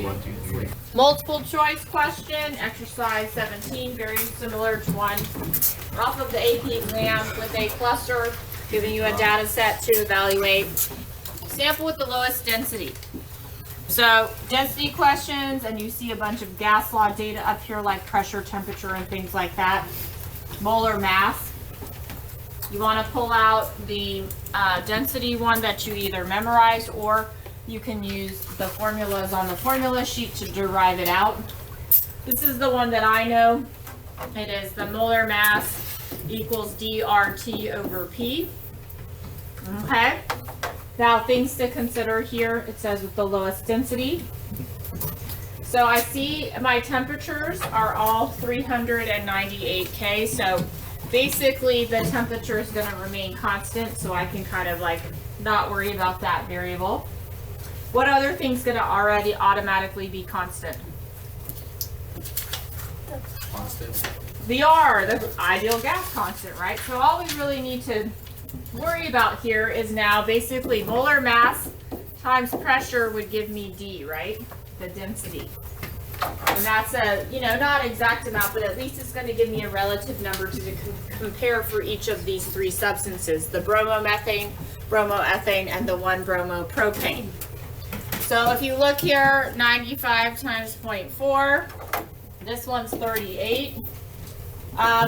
1, 2, 3. Multiple choice question, exercise 17, very similar to one off of the AP exam with a cluster giving you a data set to evaluate. Sample with the lowest density. So density questions, and you see a bunch of gas law data up here like pressure, temperature, and things like that. Molar mass. You want to pull out the density one that you either memorized, or you can use the formulas on the formula sheet to derive it out. This is the one that I know. It is the molar mass equals dRT over P. Okay. Now things to consider here. It says with the lowest density. So I see my temperatures are all 398 K. So basically the temperature is going to remain constant. So I can kind of like not worry about that variable. What other thing's going to already automatically be constant? Constant. The R, the ideal gas constant, right? So all we really need to worry about here is now basically molar mass times pressure would give me D, right? The density. And that's a, not exact amount, but at least it's going to give me a relative number to compare for each of these three substances, the bromomethane, bromoethane, and the 1-bromopropane. So if you look here, 95 times 0.4, this one's 38.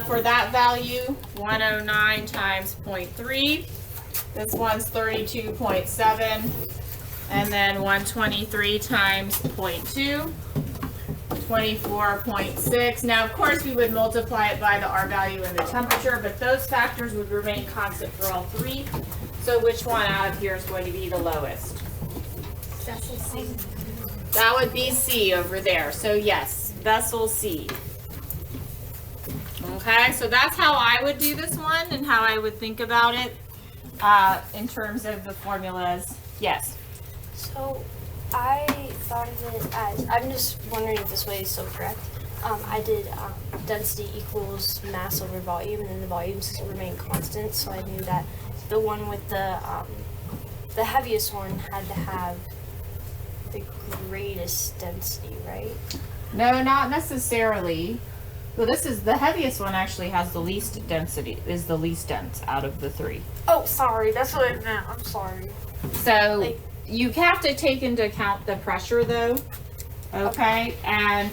For that value, 109 times 0.3. This one's 32.7. And then 123 times 0.2, 24.6. Now, of course, we would multiply it by the R value and the temperature, but those factors would remain constant for all three. So which one out of here is going to be the lowest? Vessel C. That would be C over there. So yes, vessel C. Okay, so that's how I would do this one and how I would think about it in terms of the formulas. Yes. So I thought of it as, I'm just wondering if this way is still correct. I did density equals mass over volume, and then the volumes remain constant. So I knew that the one with the heaviest one had to have the greatest density, right? No, not necessarily. Well, this is the heaviest one. Actually, has the least density. Is the least dense out of the three. Oh, sorry. That's what I meant. I'm sorry. So you have to take into account the pressure, though. Okay, and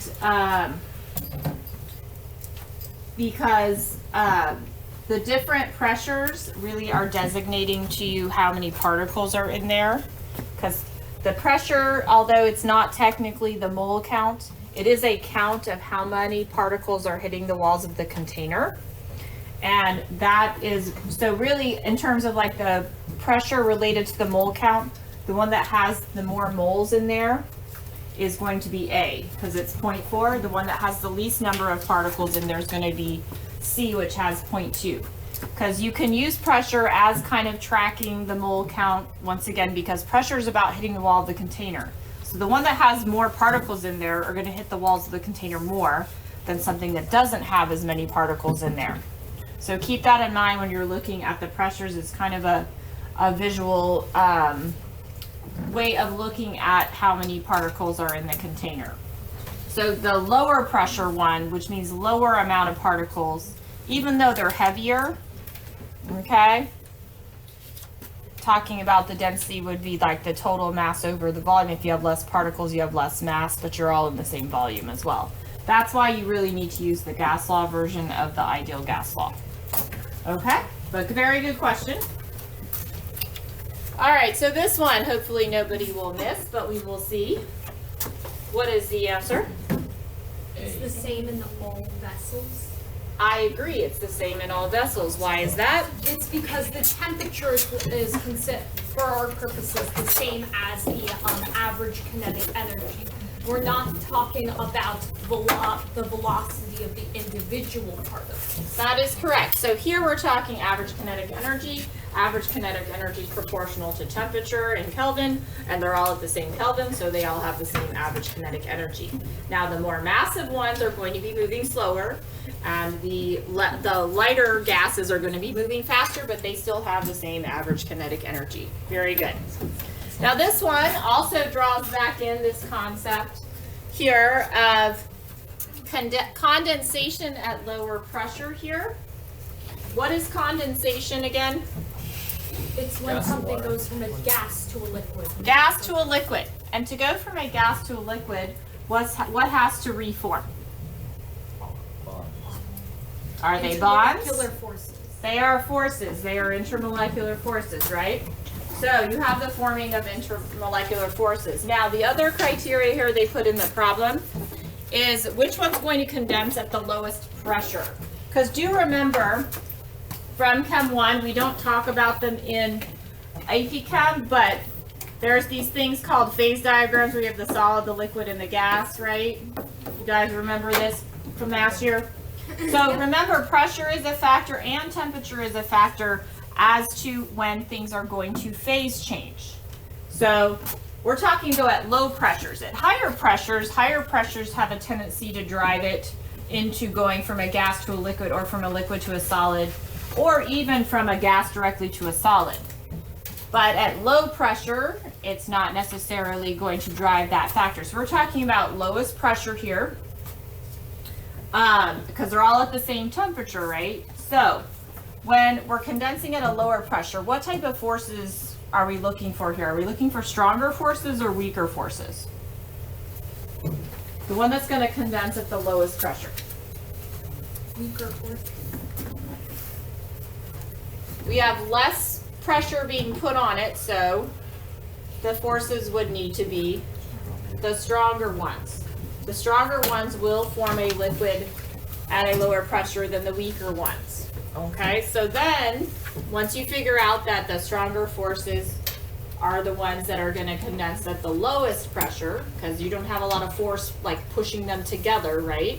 because the different pressures really are designating to you how many particles are in there. Because the pressure, although it's not technically the mole count, it is a count of how many particles are hitting the walls of the container. And that is, so really in terms of like the pressure related to the mole count, the one that has the more moles in there is going to be A, because it's 0.4. The one that has the least number of particles in there is going to be C, which has 0.2. Because you can use pressure as kind of tracking the mole count, once again, because pressure is about hitting the wall of the container. So the one that has more particles in there are going to hit the walls of the container more than something that doesn't have as many particles in there. So keep that in mind when you're looking at the pressures. It's kind of a visual way of looking at how many particles are in the container. So the lower pressure one, which means lower amount of particles, even though they're heavier, okay, talking about the density would be like the total mass over the volume. If you have less particles, you have less mass, but you're all in the same volume as well. That's why you really need to use the gas law version of the ideal gas law. Okay, but very good question. All right, so this one, hopefully nobody will miss, but we will see. What is the answer? It's the same in all vessels. I agree, it's the same in all vessels. Why is that? It's because the temperature is considered, for our purposes, the same as the average kinetic energy. We're not talking about the velocity of the individual particles. That is correct. So here we're talking average kinetic energy proportional to temperature in Kelvin, and they're all at the same Kelvin, so they all have the same average kinetic energy. Now the more massive ones are going to be moving slower, and the lighter gases are going to be moving faster, but they still have the same average kinetic energy. Very good. Now this one also draws back in this concept here of condensation at lower pressure here. What is condensation again? It's when Gas and something water. goes from a gas to a liquid. Gas to a liquid. And to go from a gas to a liquid, what has to reform? Are they bonds? Intermolecular forces. They are forces. They are intermolecular forces, right? So you have the forming of intermolecular forces. Now, the other criteria here they put in the problem is which one's going to condense at the lowest pressure. Because do remember, from Chem 1, we don't talk about them in AP Chem, but there's these things called phase diagrams where you have the solid, the liquid, and the gas, right? You guys remember this from last year? So remember, pressure is a factor and temperature is a factor as to when things are going to phase change. So we're talking though at low pressures. At higher pressures have a tendency to drive it into going from a gas to a liquid or from a liquid to a solid or even from a gas directly to a solid. But at low pressure, it's not necessarily going to drive that factor. So we're talking about lowest pressure here. Because they're all at the same temperature, right? So when we're condensing at a lower pressure, what type of forces are we looking for here? Are we looking for stronger forces or weaker forces? The one that's going to condense at the lowest pressure. Weaker forces. We have less pressure being put on it, so the forces would need to be the stronger ones. The stronger ones will form a liquid at a lower pressure than the weaker ones. Okay, so then once you figure out that the stronger forces are the ones that are going to condense at the lowest pressure, because you don't have a lot of force like pushing them together, right?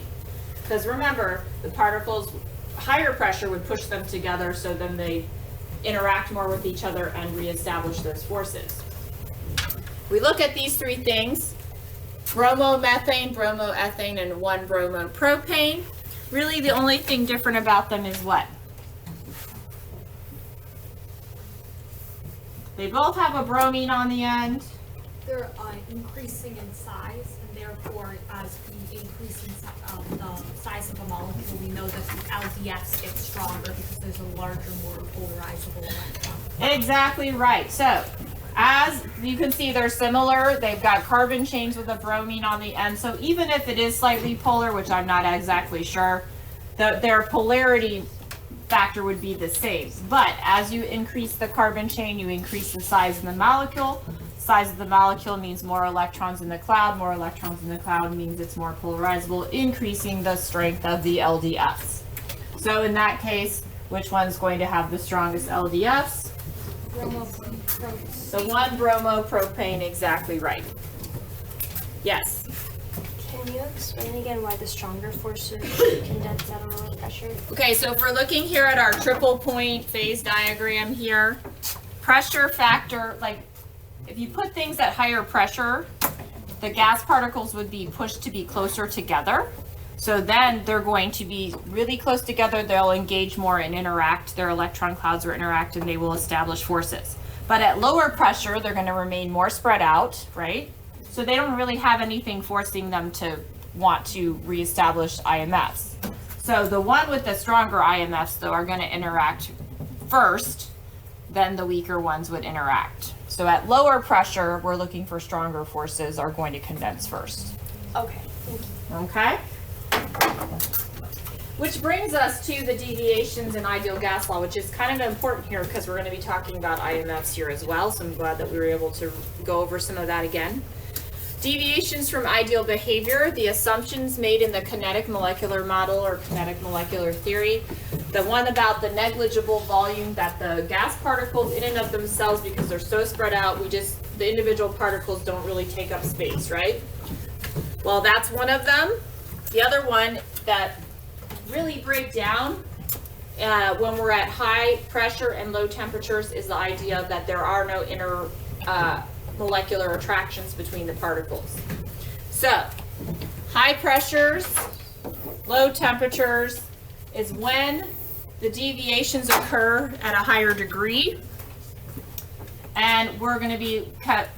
Because remember, the particles, higher pressure would push them together, so then they interact more with each other and reestablish those forces. We look at these three things: bromomethane, bromoethane, and 1-bromopropane. Really, the only thing different about them is what? They both have a bromine on the end. They're increasing in size, and therefore, as we increase in the size of a molecule, we know that the LDFs get stronger because there's a larger, more polarizable electron. Exactly right. So, as you can see, they're similar. They've got carbon chains with a bromine on the end. So even if it is slightly polar, which I'm not exactly sure, their polarity factor would be the same. But as you increase the carbon chain, you increase the size of the molecule. Size of the molecule means more electrons in the cloud. More electrons in the cloud means it's more polarizable, increasing the strength of the LDFs. So in that case, which one's going to have the strongest LDFs? Bromopropane. The 1-bromopropane, exactly right. Yes. Can you explain again why the stronger forces condense at a lower pressure? Okay, so if we're looking here at our triple point phase diagram here, pressure factor, like if you put things at higher pressure, the gas particles would be pushed to be closer together. So then they're going to be really close together. They'll engage more and interact. Their electron clouds will interact and they will establish forces. But at lower pressure, they're going to remain more spread out, right? So they don't really have anything forcing them to want to reestablish IMFs. So the one with the stronger IMFs, though, are going to interact first, then the weaker ones would interact. So at lower pressure, we're looking for stronger forces are going to condense first. Okay, thank you. Okay? Which brings us to the deviations in ideal gas law, which is kind of important here because we're going to be talking about IMFs here as well. So I'm glad that we were able to go over some of that again. Deviations from ideal behavior, the assumptions made in the kinetic molecular model or kinetic molecular theory. The one about the negligible volume, that the gas particles in and of themselves, because they're so spread out, the individual particles don't really take up space, right? Well, that's one of them. The other one that really break down when we're at high pressure and low temperatures is the idea that there are no inner molecular attractions between the particles. So, high pressures, low temperatures is when the deviations occur at a higher degree. And we're going to be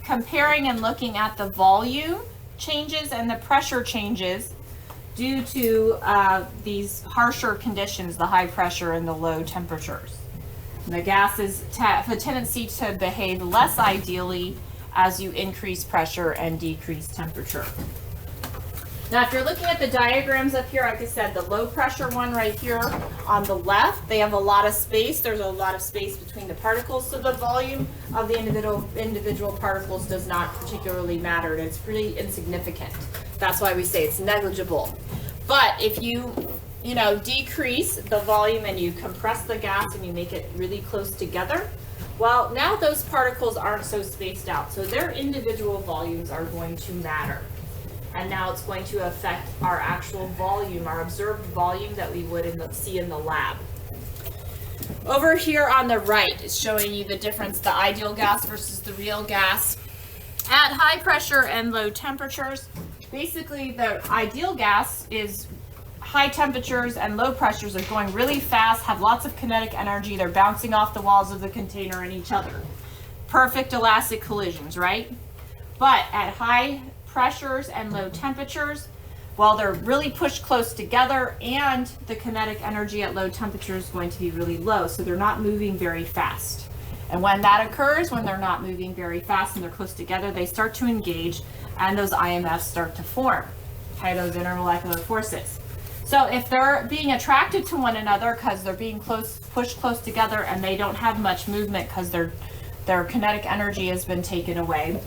comparing and looking at the volume changes and the pressure changes due to these harsher conditions, the high pressure and the low temperatures. And the gases have a tendency to behave less ideally as you increase pressure and decrease temperature. Now, if you're looking at the diagrams up here, like I said, the low pressure one right here on the left, they have a lot of space. There's a lot of space between the particles, so the volume of the individual particles does not particularly matter, and it's pretty insignificant. That's why we say it's negligible. But if you decrease the volume and you compress the gas and you make it really close together, well, now those particles aren't so spaced out, so their individual volumes are going to matter. And now it's going to affect our actual volume, our observed volume that we would see in the lab. Over here on the right is showing you the difference, the ideal gas versus the real gas. At high pressure and low temperatures, basically the ideal gas is high temperatures and low pressures are going really fast, have lots of kinetic energy, they're bouncing off the walls of the container and each other. Perfect elastic collisions, right? But at high pressures and low temperatures, well, they're really pushed close together, and the kinetic energy at low temperatures is going to be really low, so they're not moving very fast. And when that occurs, when they're not moving very fast and they're close together, they start to engage and those IMFs start to form, okay, those intermolecular forces. So if they're being attracted to one another because they're being pushed close together and they don't have much movement because their kinetic energy has been taken away,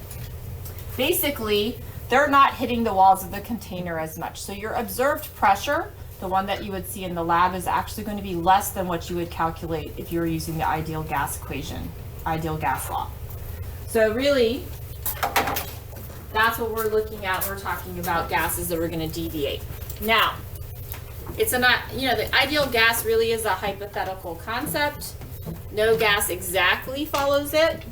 basically they're not hitting the walls of the container as much. So your observed pressure, the one that you would see in the lab, is actually going to be less than what you would calculate if you were using the ideal gas equation, ideal gas law. So really, that's what we're looking at when we're talking about gases that we're going to deviate. Now, it's the ideal gas really is a hypothetical concept. No gas exactly follows it.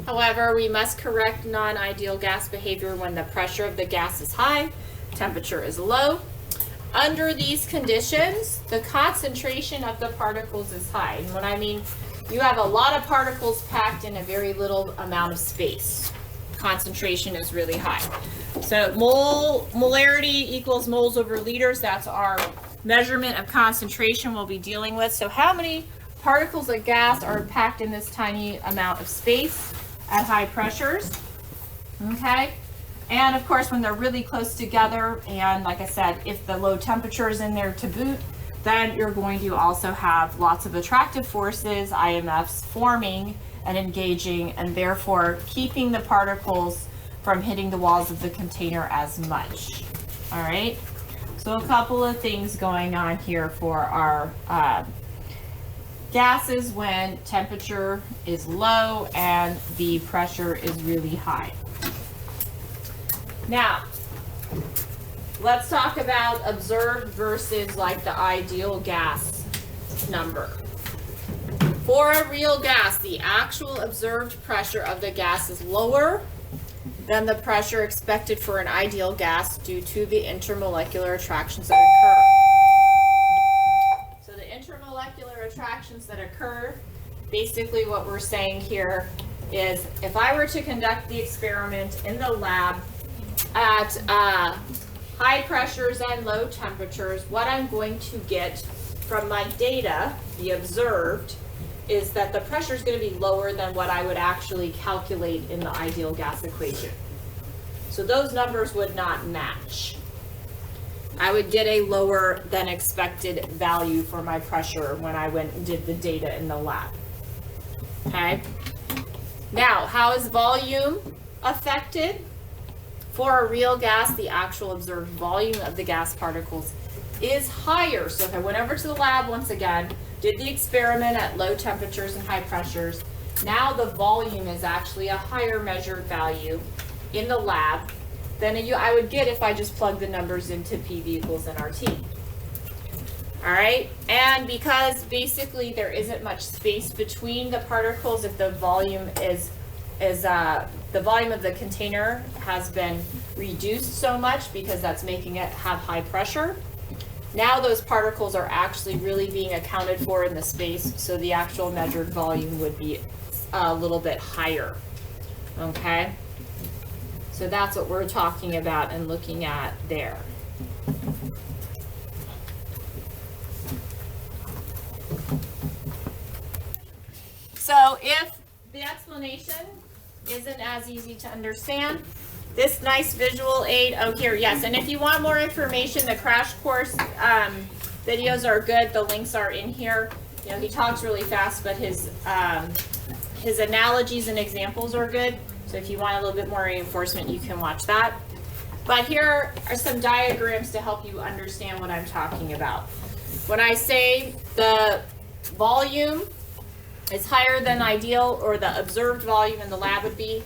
However, we must correct non-ideal gas behavior when the pressure of the gas is high, temperature is low. Under these conditions, the concentration of the particles is high. And what I mean, you have a lot of particles packed in a very little amount of space. Concentration is really high. So molarity equals moles over liters. That's our measurement of concentration we'll be dealing with. So how many particles of gas are packed in this tiny amount of space at high pressures? Okay. And of course, when they're really close together, and like I said, if the low temperature is in there to boot, then you're going to also have lots of attractive forces, IMFs, forming and engaging, and therefore keeping the particles from hitting the walls of the container as much. All right. So a couple of things going on here for our gases when temperature is low and the pressure is really high. Now, let's talk about observed versus like the ideal gas number. For a real gas, the actual observed pressure of the gas is lower than the pressure expected for an ideal gas due to the intermolecular attractions that occur. So the intermolecular attractions that occur, basically what we're saying here is if I were to conduct the experiment in the lab at high pressures and low temperatures, what I'm going to get from my data, the observed, is that the pressure is going to be lower than what I would actually calculate in the ideal gas equation. So those numbers would not match. I would get a lower than expected value for my pressure when I went and did the data in the lab. Okay. Now, how is volume affected? For a real gas, the actual observed volume of the gas particles is higher. So if I went over to the lab once again, did the experiment at low temperatures and high pressures, now the volume is actually a higher measured value in the lab than I would get if I just plugged the numbers into PV equals nRT. All right, and because basically there isn't much space between the particles, if the volume the volume of the container has been reduced so much because that's making it have high pressure, now those particles are actually really being accounted for in the space, so the actual measured volume would be a little bit higher. Okay, so So that's what we're talking about and looking at there. So if the explanation isn't as easy to understand, this nice visual aid, oh here, yes, and if you want more information, the crash course videos are good, the links are in here. You know, he talks really fast, but his analogies and examples are good, so if you want a little bit more reinforcement, you can watch that. But here are some diagrams to help you understand what I'm talking about. When I say the volume is higher than ideal, or the observed volume in the lab would be,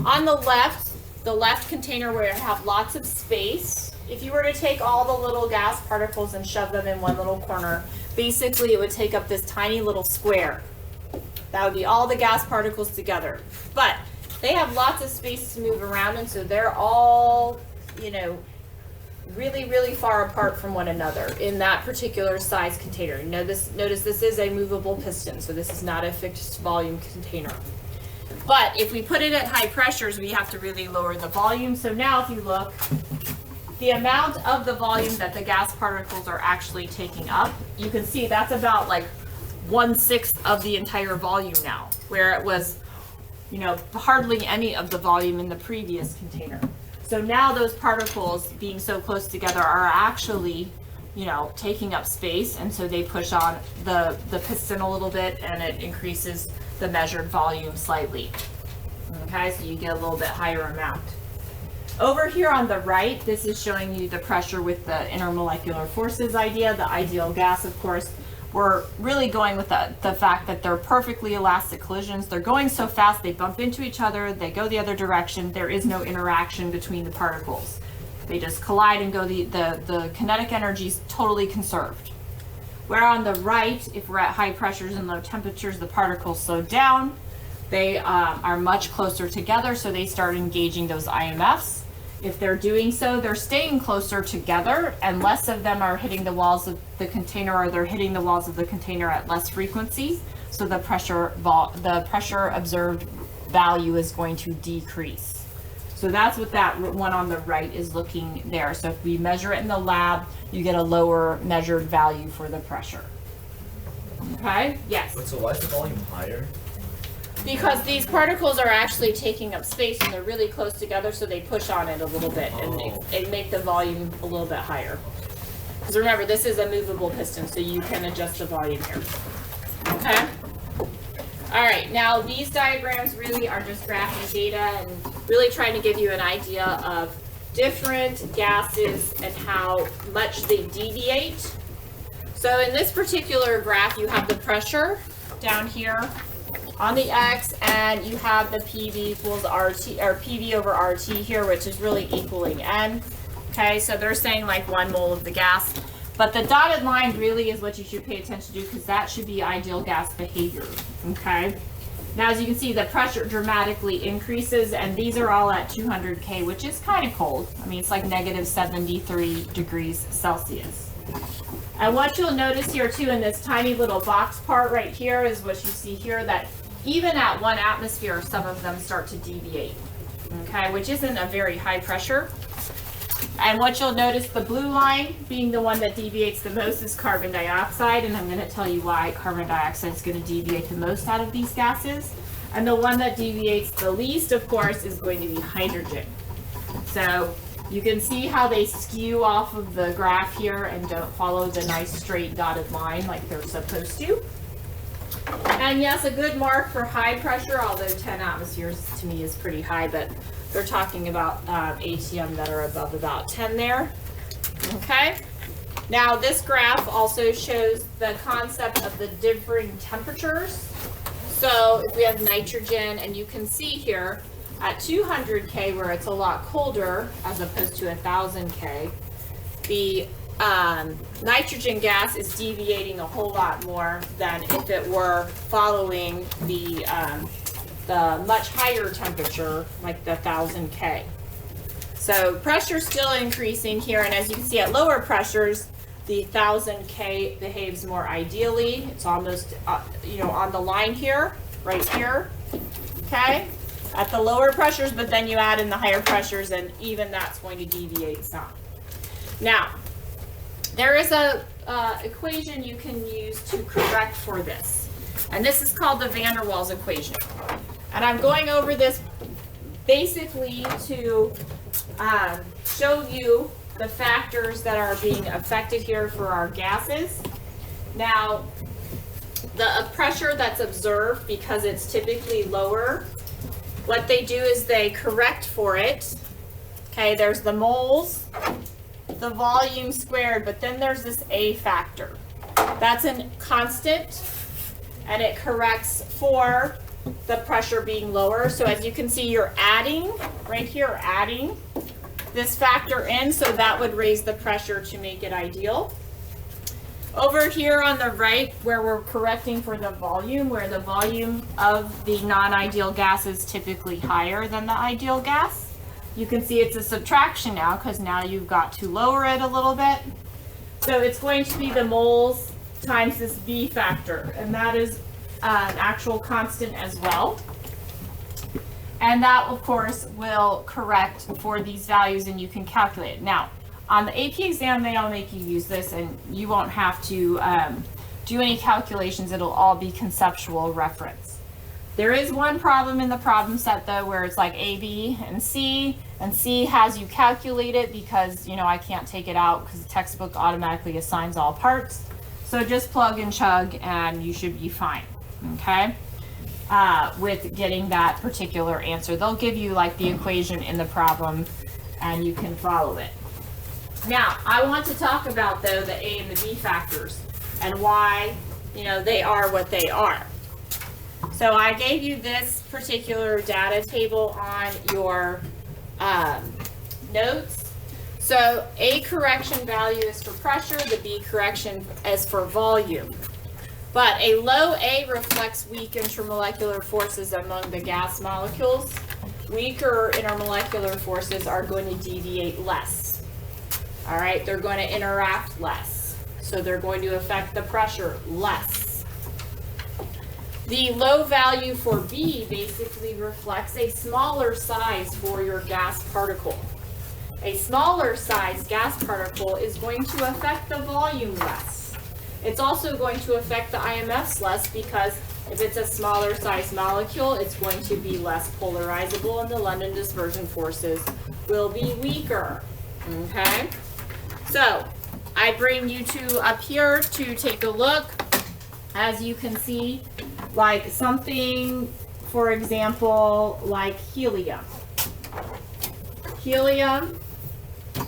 on the left container where you have lots of space, if you were to take all the little gas particles and shove them in one little corner, basically it would take up this tiny little square. That would be all the gas particles together. But they have lots of space to move around, and so they're all, you know, really, really far apart from one another in that particular size container. Notice this is a movable piston, so this is not a fixed volume container. But if we put it at high pressures, we have to really lower the volume. So now if you look, the amount of the volume that the gas particles are actually taking up, you can see that's about like 1/6 of the entire volume now, where it was, you know, hardly any of the volume in the previous container. So now those particles being so close together are actually, you know, taking up space, and so they push on the piston a little bit, and it increases the measured volume slightly. Okay, so you get a little bit higher amount. Over here on the right, this is showing you the pressure with the intermolecular forces idea, the ideal gas, of course. We're really going with the fact that they're perfectly elastic collisions. They're going so fast, they bump into each other, they go the other direction. There is no interaction between the particles. They just collide and go, the kinetic energy is totally conserved. Where on the right, if we're at high pressures and low temperatures, the particles slow down. They are much closer together, so they start engaging those IMFs. If they're doing so, they're staying closer together, and less of them are hitting the walls of the container, or they're hitting the walls of the container at less frequency. So the pressure observed value is going to decrease. So that's what that one on the right is looking there. So if we measure it in the lab, you get a lower measured value for the pressure. Okay? Yes. But so why is the volume higher? Because these particles are actually taking up space, and they're really close together, so they push on it a little bit and make the volume a little bit higher. Because remember, this is a movable piston, so you can adjust the volume here. Okay? All right, now these diagrams really are just graphing data and really trying to give you an idea of different gases and how much they deviate. So in this particular graph, you have the pressure down here on the X, and you have the PV equals RT, or PV over RT here, which is really equaling N. Okay, so they're saying like 1 mole of the gas, but the dotted line really is what you should pay attention to, because that should be ideal gas behavior. Okay, now as you can see, the pressure dramatically increases, and these are all at 200 K, which is kind of cold. I mean, it's like -73 degrees Celsius. And what you'll notice here too, in this tiny little box part right here, is what you see here, that even at 1 atmosphere, some of them start to deviate, okay, which isn't a very high pressure. And what you'll notice, the blue line being the one that deviates the most, is carbon dioxide, and I'm going to tell you why carbon dioxide is going to deviate the most out of these gases. And the one that deviates the least, of course, is going to be hydrogen. So you can see how they skew off of the graph here and don't follow the nice straight dotted line like they're supposed to. And yes, a good mark for high pressure, although 10 atmospheres to me is pretty high, but they're talking about ATM that are above about 10 there. Okay. Now this graph also shows the concept of the differing temperatures. So if we have nitrogen, and you can see here at 200 K, where it's a lot colder as opposed to 1000 K, the nitrogen gas is deviating a whole lot more than if it were following the much higher temperature, like the 1000 K. So pressure still increasing here, and as you can see at lower pressures, the 1000 K behaves more ideally. It's almost, you know, on the line here, right here. Okay. at the lower pressures, but then you add in the higher pressures and even that's going to deviate some. Now, there is a equation you can use to correct for this. And this is called the van der Waals equation. And I'm going over this basically to show you the factors that are being affected here for our gases. Now, the pressure that's observed, because it's typically lower, what they do is they correct for it. Okay, there's the moles, the volume squared, but then there's this A factor. That's a constant, and it corrects for the pressure being lower. So as you can see, you're adding, right here, adding this factor in, so that would raise the pressure to make it ideal. Over here on the right, where we're correcting for the volume, where the volume of the non-ideal gas is typically higher than the ideal gas, you can see it's a subtraction now, because now you've got to lower it a little bit. So it's going to be the moles times this B factor, and that is an actual constant as well. And that, of course, will correct for these values, and you can calculate it. Now, on the AP exam, they all make you use this, and you won't have to do any calculations. It'll all be conceptual reference. There is one problem in the problem set, though, where it's like A, B, and C has you calculate it because, you know, I can't take it out because the textbook automatically assigns all parts. So just plug and chug, and you should be fine, okay, with getting that particular answer. They'll give you, like, the equation in the problem, and you can follow it. Now, I want to talk about, though, the A and the B factors and why, you know, they are what they are. So I gave you this particular data table on your notes. So A correction value is for pressure, the B correction is for volume. But a low A reflects weak intermolecular forces among the gas molecules. Weaker intermolecular forces are going to deviate less. All right, they're going to interact less. So they're going to affect the pressure less. The low value for B basically reflects a smaller size for your gas particle. A smaller size gas particle is going to affect the volume less. It's also going to affect the IMFs less because if it's a smaller size molecule, it's going to be less polarizable and the London dispersion forces will be weaker. Okay? So I bring you two up here to take a look. As you can see, like something, for example, like helium. Helium,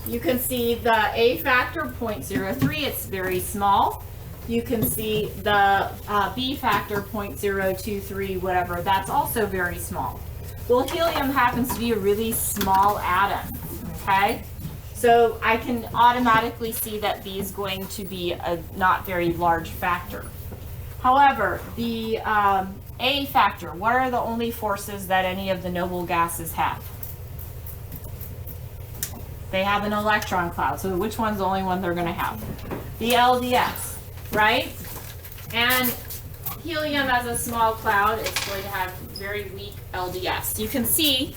you can see the A factor, 0.03, it's very small. You can see the B factor, 0.023, whatever, that's also very small. Well, helium happens to be a really small atom, okay? So I can automatically see that B is going to be a not very large factor. However, the A factor, what are the only forces that any of the noble gases have? They have an electron cloud. So which one's the only one they're going to have? The LDS, right? And helium as a small cloud is going to have very weak LDS. You can see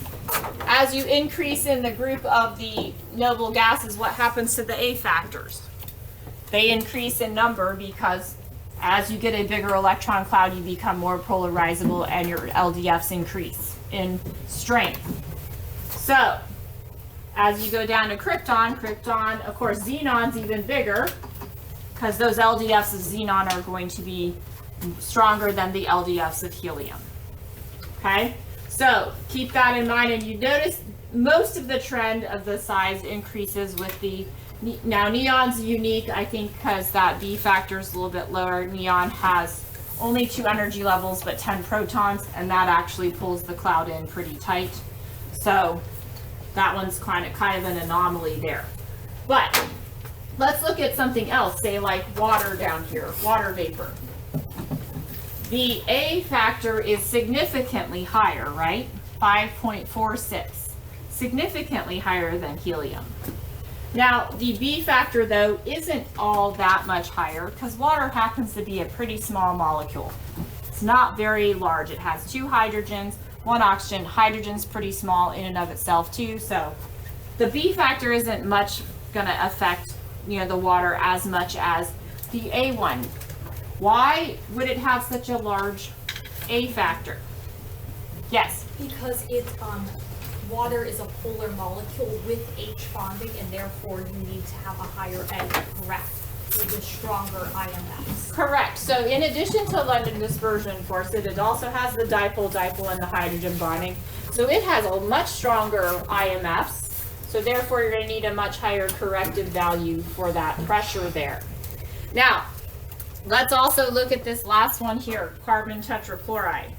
as you increase in the group of the noble gases, what happens to the A factors? They increase in number because as you get a bigger electron cloud, you become more polarizable and your LDFs increase in strength. So as you go down to krypton, of course, xenon's even bigger because those LDFs of xenon are going to be stronger than the LDFs of helium. Okay, so keep that in mind, and you notice most of the trend of the size increases with the, now neon's unique, I think, because that B factor is a little bit lower. Neon has only 2 energy levels but 10 protons, and that actually pulls the cloud in pretty tight. So that one's kind of an anomaly there. But let's look at something else, say like water down here, water vapor. The A factor is significantly higher, right? 5.46, significantly higher than helium. Now, the B factor, though, isn't all that much higher because water happens to be a pretty small molecule. It's not very large. It has 2 hydrogens, 1 oxygen. Hydrogen's pretty small in and of itself too, so the B factor isn't much gonna affect, the water as much as the A one. Why would it have such a large A factor? Yes. Because water is a polar molecule with H bonding, and therefore you need to have a higher N, correct, for the stronger IMFs. Correct. So in addition to London dispersion force, it also has the dipole and the hydrogen bonding. So it has a much stronger IMFs. So therefore you're going to need a much higher corrective value for that pressure there. Now, let's also look at this last one here, carbon tetrachloride.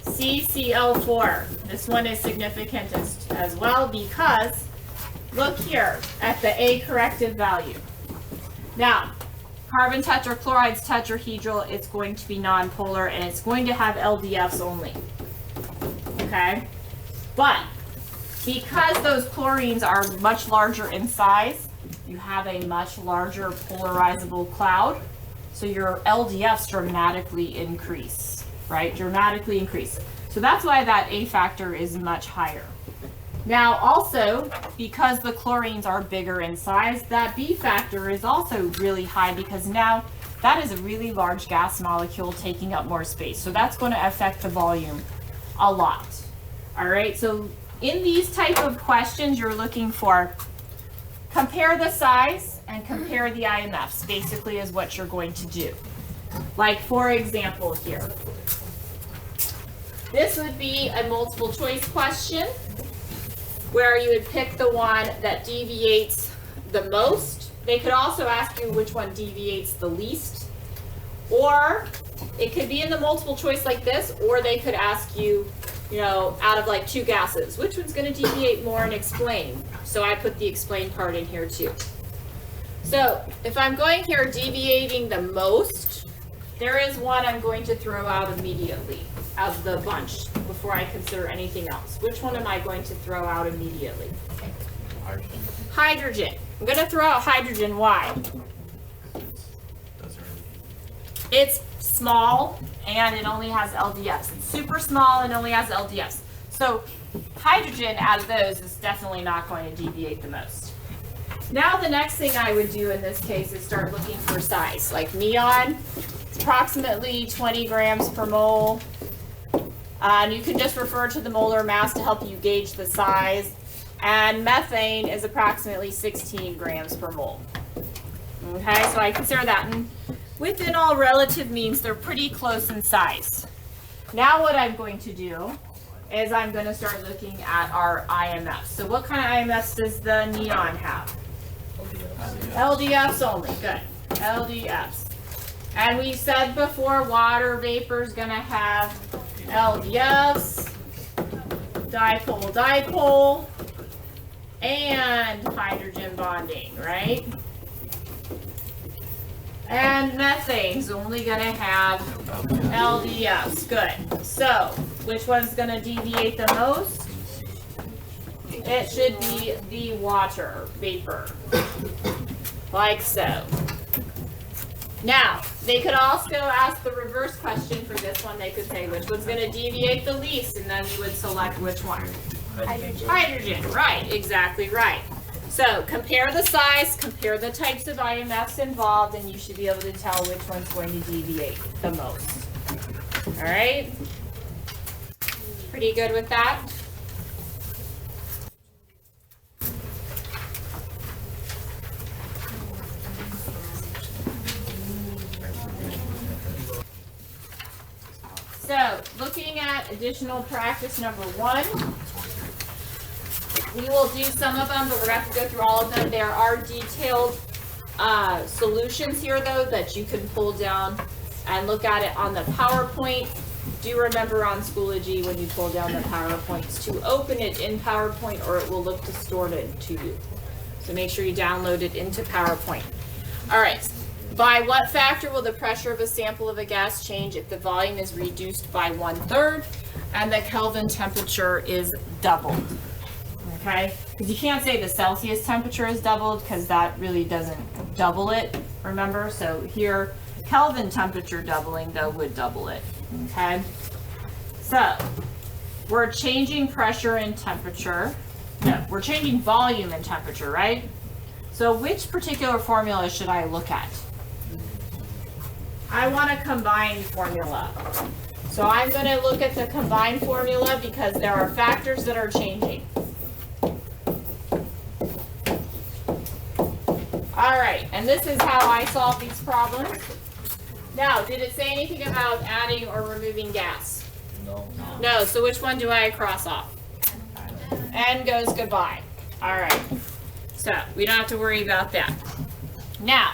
CCl4. This one is significant as well because look here at the A corrective value. Now, carbon tetrachloride's tetrahedral, it's going to be nonpolar and it's going to have LDFs only. Okay? But because those chlorines are much larger in size, you have a much larger polarizable cloud, so your LDFs dramatically increase, right? Dramatically increase. So that's why that A factor is much higher. Now also, because the chlorines are bigger in size, that B factor is also really high because now that is a really large gas molecule taking up more space. So that's going to affect the volume a lot. All right, so in these type of questions, you're looking for compare the size and compare the IMFs, basically is what you're going to do. Like for example here, this would be a multiple choice question where you would pick the one that deviates the most. They could also ask you which one deviates the least, or it could be in the multiple choice like this, or they could ask you, out of like 2 gases, which one's going to deviate more and explain. So I put the explain part in here too. So if I'm going here deviating the most, there is one I'm going to throw out immediately of the bunch before I consider anything else. Which one am I going to throw out immediately? Hydrogen. Hydrogen. I'm going to throw out hydrogen. Why? It's small and it only has LDFs. It's super small and only has LDFs. So hydrogen out of those is definitely not going to deviate the most. Now the next thing I would do in this case is start looking for size. Like neon, it's approximately 20 grams per mole. And you can just refer to the molar mass to help you gauge the size. And methane is approximately 16 grams per mole. Okay, so I consider that. And within all relative means, they're pretty close in size. Now what I'm going to do is I'm going to start looking at our IMFs. So what kind of IMFs does the neon have? LDFs only. Good. LDFs. And we said before, water vapor is going to have LDFs, dipole, and hydrogen bonding, right? And methane's only going to have LDFs. Good. So, which one's going to deviate the most? It should be the water vapor. Like so. Now, they could also ask the reverse question for this one. They could say, which one's going to deviate the least? And then you would select which one. Hydrogen. Hydrogen, right, exactly right. So compare the size, compare the types of IMFs involved, and you should be able to tell which one's going to deviate the most. All right? Pretty good with that? So, looking at additional practice number 1, we will do some of them, but we're going to have to go through all of them. There are detailed solutions here, though, that you can pull down and look at it on the PowerPoint. Do remember on Schoology when you pull down the PowerPoints to open it in PowerPoint or it will look distorted to you. So make sure you download it into PowerPoint. All right. By what factor will the pressure of a sample of a gas change if the volume is reduced by 1/3 and the Kelvin temperature is doubled? Okay, because you can't say the Celsius temperature is doubled because that really doesn't double it, remember? So here, Kelvin temperature doubling though would double it, okay? So, we're changing pressure and temperature. No, we're changing volume and temperature, right? So which particular formula should I look at? I want a combined formula. So I'm going to look at the combined formula because there are factors that are changing. All right, and this is how I solve these problems. Now, did it say anything about adding or removing gas? No. No, so which one do I cross off? N goes goodbye. All right, so we don't have to worry about that. Now,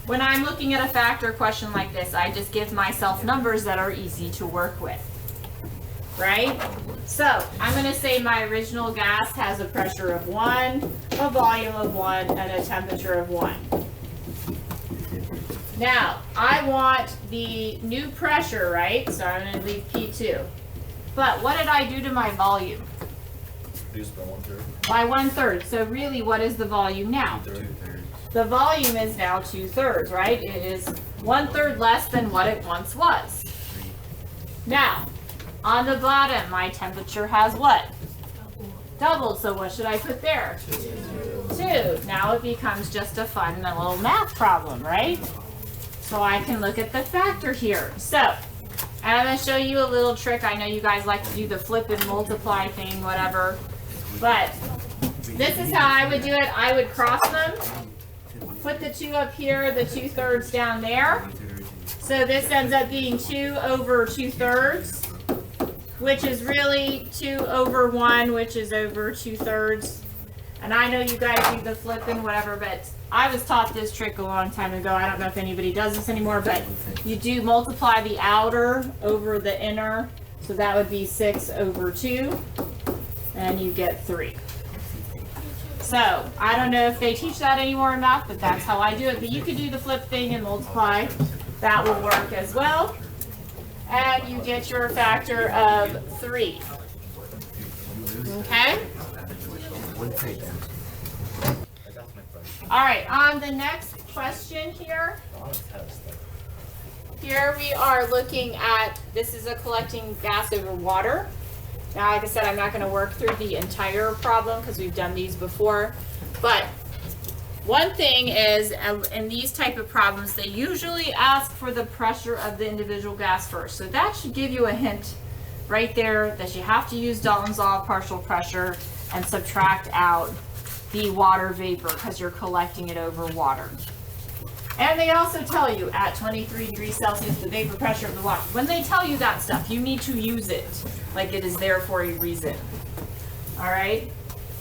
when I'm looking at a factor question like this, I just give myself numbers that are easy to work with, right? So I'm going to say my original gas has a pressure of 1, a volume of 1, and a temperature of 1. Now, I want the new pressure, right? So I'm going to leave P2. But what did I do to my volume? Reduced by 1/3. By 1/3. So really, what is the volume now? 2/3. The volume is now 2/3, right? It is 1/3 less than what it once was. Now, on the bottom, my temperature has what? Doubled. So what should I put there? 2. Now it becomes just a fun little math problem, right? So I can look at the factor here. So I'm going to show you a little trick. I know you guys like to do the flip and multiply thing, whatever. But this is how I would do it. I would cross them. Put the 2 up here, the 2/3 down there. So this ends up being 2 over 2/3, which is really 2 over 1, which is over 2/3. And I know you guys do the flip and whatever, but I was taught this trick a long time ago. I don't know if anybody does this anymore, but you do multiply the outer over the inner. So that would be 6 over 2, and you get 3. So, I don't know if they teach that anymore in math, but that's how I do it. But you could do the flip thing and multiply. That will work as well. And you get your factor of 3. Okay? All right, on the next question here. Here we are looking at, this is a collecting gas over water. Now, like I said, I'm not going to work through the entire problem because we've done these before. But one thing is, in these type of problems, they usually ask for the pressure of the individual gas first. So that should give you a hint right there that you have to use Dalton's law of partial pressure and subtract out the water vapor because you're collecting it over water. And they also tell you at 23 degrees Celsius, the vapor pressure of the water. When they tell you that stuff, you need to use it like it is there for a reason. All right.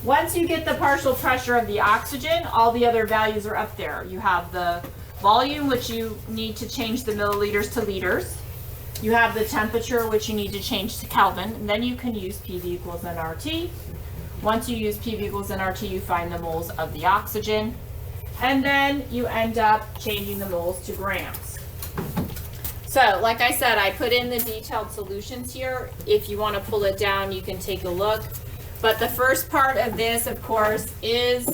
Once you get the partial pressure of the oxygen, all the other values are up there. You have the volume, which you need to change the milliliters to liters. You have the temperature, which you need to change to Kelvin. And then you can use PV equals nRT. Once you use PV equals nRT, you find the moles of the oxygen. And then you end up changing the moles to grams. So, like I said, I put in the detailed solutions here. If you want to pull it down, you can take a look. But the first part of this, of course, is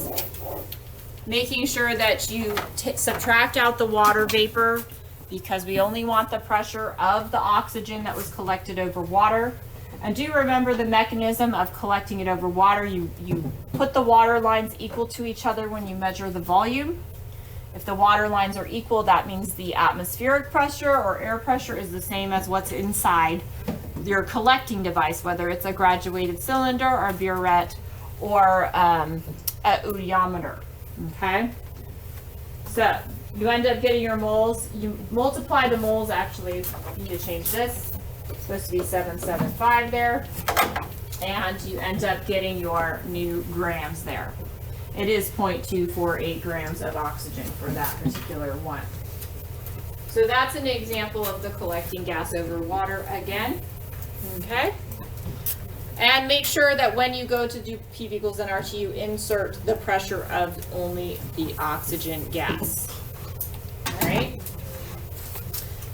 making sure that you subtract out the water vapor because we only want the pressure of the oxygen that was collected over water. And do remember the mechanism of collecting it over water. You put the water lines equal to each other when you measure the volume. If the water lines are equal, that means the atmospheric pressure or air pressure is the same as what's inside your collecting device, whether it's a graduated cylinder or a burette or a odiometer. Okay? So you end up getting your moles. You multiply the moles, actually, you need to change this. It's supposed to be 775 there. And you end up getting your new grams there. It is 0.248 grams of oxygen for that particular one. So that's an example of the collecting gas over water again. Okay? And make sure that when you go to do PV equals nRT, you insert the pressure of only the oxygen gas. All right?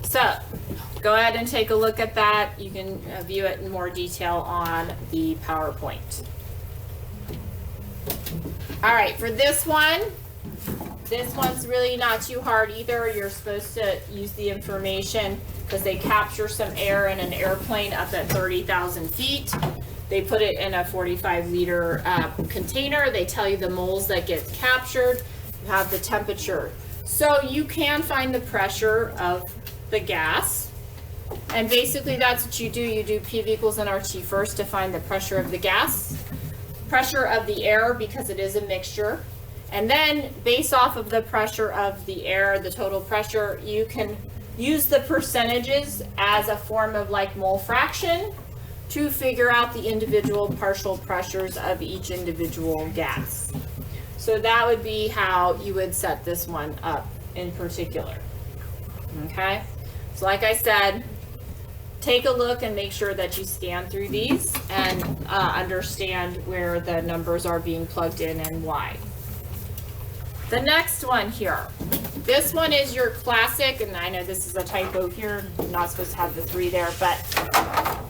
So, go ahead and take a look at that. You can view it in more detail on the PowerPoint. All right, for this one's really not too hard either. You're supposed to use the information because they capture some air in an airplane up at 30,000 feet. They put it in a 45-liter container. They tell you the moles that get captured. You have the temperature. So you can find the pressure of the gas. And basically that's what you do. You do PV equals nRT first to find the pressure of the gas, pressure of the air because it is a mixture. And then based off of the pressure of the air, the total pressure, you can use the percentages as a form of like mole fraction to figure out the individual partial pressures of each individual gas. So that would be how you would set this one up in particular. Okay, so like I said, take a look and make sure that you scan through these and understand where the numbers are being plugged in and why. The next one here, this one is your classic, and I know this is a typo here, I'm not supposed to have the 3 there, but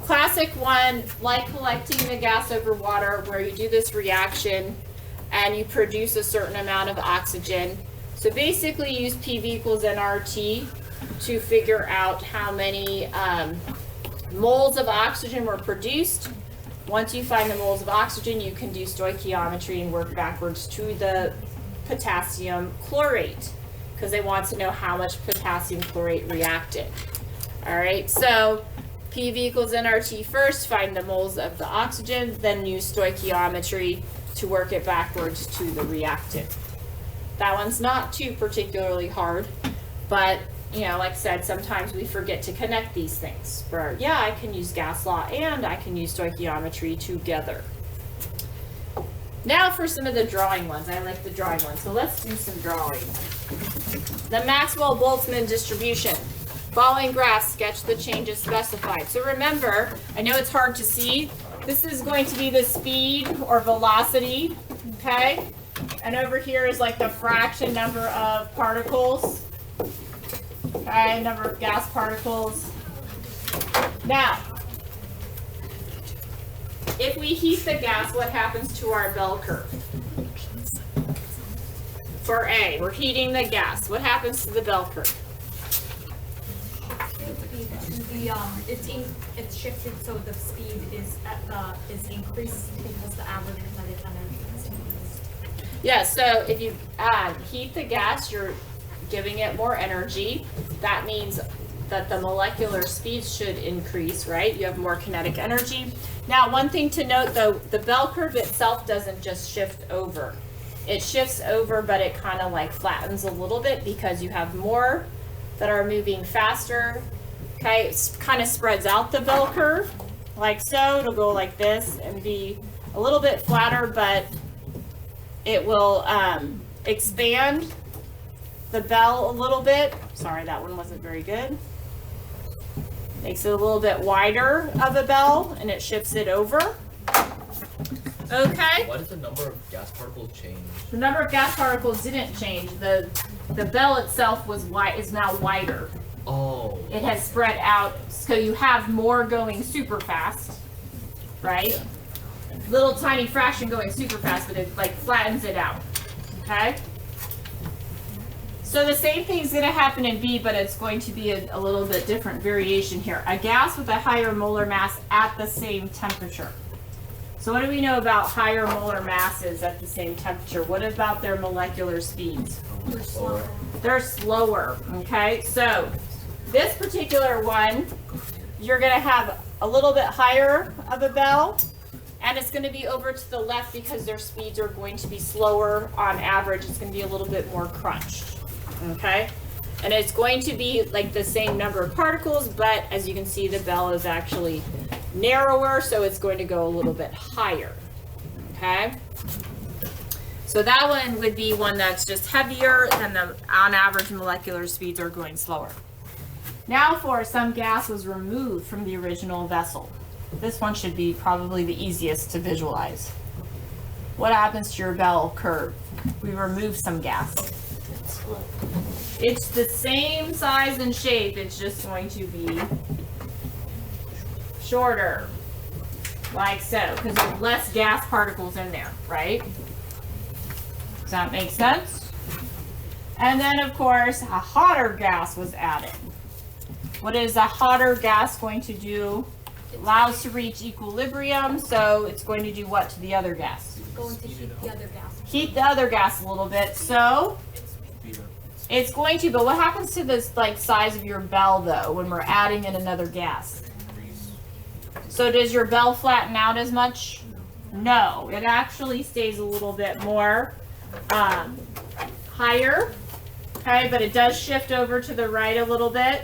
classic one, like collecting the gas over water, where you do this reaction and you produce a certain amount of oxygen. So basically use PV equals nRT to figure out how many moles of oxygen were produced. Once you find the moles of oxygen, you can do stoichiometry and work backwards to the potassium chlorate, because they want to know how much potassium chlorate reacted. All right, so PV equals nRT first, find the moles of the oxygen, then use stoichiometry to work it backwards to the reactant. That one's not too particularly hard, but you know, like I said, sometimes we forget to connect these things. Where, yeah, I can use gas law and I can use stoichiometry together. Now for some of the drawing ones. I like the drawing ones, so let's do some drawing. The Maxwell-Boltzmann distribution. Following graph, sketch the changes specified. So remember, I know it's hard to see. This is going to be the speed or velocity, okay? And over here is like the fraction number of particles. Okay, number of gas particles. Now, if we heat the gas, what happens to our bell curve? For A, we're heating the gas. What happens to the bell curve? It's shifted so the speed is increased because the average kinetic energy is increased. Yeah, so if you heat the gas, you're giving it more energy. That means that the molecular speeds should increase, right? You have more kinetic energy. Now, one thing to note though, the bell curve itself doesn't just shift over. It shifts over, but it kind of like flattens a little bit because you have more that are moving faster. Okay, it kind of spreads out the bell curve like so. It'll go like this and be a little bit flatter, but it will expand the bell a little bit. Sorry, that one wasn't very good. Makes it a little bit wider of a bell and it shifts it over. Okay. Why does the number of gas particles change? The number of gas particles didn't change. The bell itself is now wider. Oh. It has spread out, so you have more going super fast, right? Little tiny fraction going super fast, but it like flattens it out. Okay. So the same thing's going to happen in B, but it's going to be a little bit different variation here. A gas with a higher molar mass at the same temperature. So what do we know about higher molar masses at the same temperature? What about their molecular speeds? They're slower. They're slower, okay? So this particular one, you're going to have a little bit higher of a bell, and it's going to be over to the left because their speeds are going to be slower on average. It's going to be a little bit more crunched. Okay, and it's going to be like the same number of particles, but as you can see, the bell is actually narrower, so it's going to go a little bit higher. Okay, so that one would be one that's just heavier, and the on average molecular speeds are going slower. Now for some gas was removed from the original vessel. This one should be probably the easiest to visualize. What happens to your bell curve? We remove some gas. It's the same size and shape, it's just going to be shorter, like so, because there's less gas particles in there, right? Does that make sense? And then, of course, a hotter gas was added. What is a hotter gas going to do? Allows to reach equilibrium, so it's going to do what to the other gas? Going to heat the other gas. Heat the other gas a little bit, so it's going to, but what happens to this like size of your bell though when we're adding in another gas? So does your bell flatten out as much? No, it actually stays a little bit more higher, okay, but it does shift over to the right a little bit.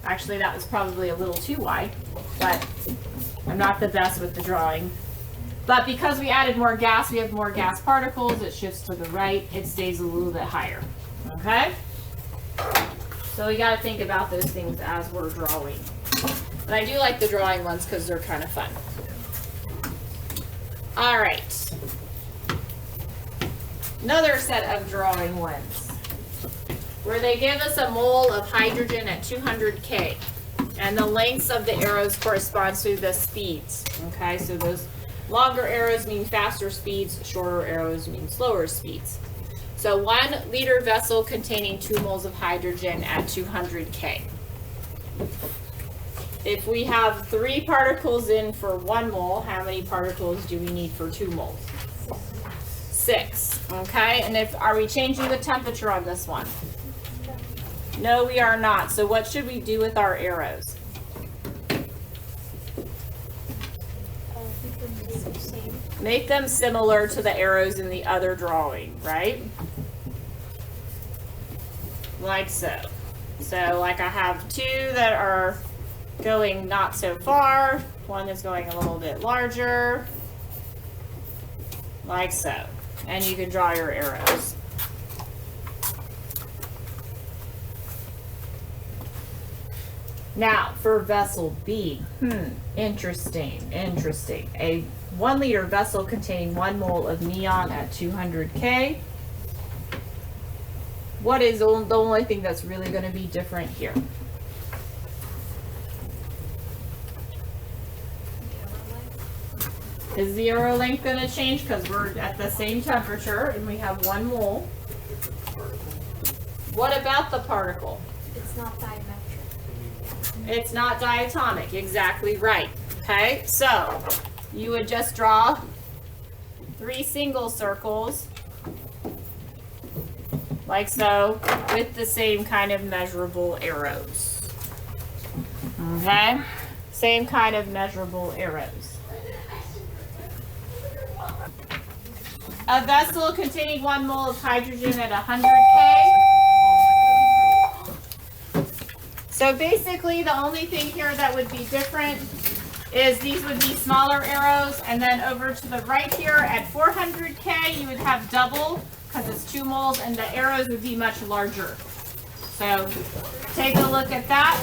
Actually, that was probably a little too wide, but I'm not the best with the drawing. But because we added more gas, we have more gas particles, it shifts to the right, it stays a little bit higher, okay? So we gotta think about those things as we're drawing. But I do like the drawing ones because they're kind of fun. All right. Another set of drawing ones where they give us a mole of hydrogen at 200 K and the lengths of the arrows correspond to the speeds. Okay, so those longer arrows mean faster speeds, shorter arrows mean slower speeds. So 1 liter vessel containing 2 moles of hydrogen at 200 K. If we have 3 particles in for 1 mole, how many particles do we need for 2 moles? 6, okay? And are we changing the temperature on this one? No, we are not. So what should we do with our arrows? Make them similar to the arrows in the other drawing, right? Like so. So like I have 2 that are going not so far, 1 is going a little bit larger, like so. And you can draw your arrows. Now for vessel B, interesting. A 1 liter vessel containing 1 mole of neon at 200 K. What is the only thing that's really going to be different here? Is the arrow length going to change because we're at the same temperature and we have 1 mole? What about the particle? It's not diametric. It's not diatomic, exactly right. Okay, so you would just draw 3 single circles, like so, with the same kind of measurable arrows. Okay, same kind of measurable arrows. A vessel containing 1 mole of hydrogen at 100 K. So basically the only thing here that would be different is these would be smaller arrows, and then over to the right here at 400 K you would have double because it's 2 moles and the arrows would be much larger. So take a look at that.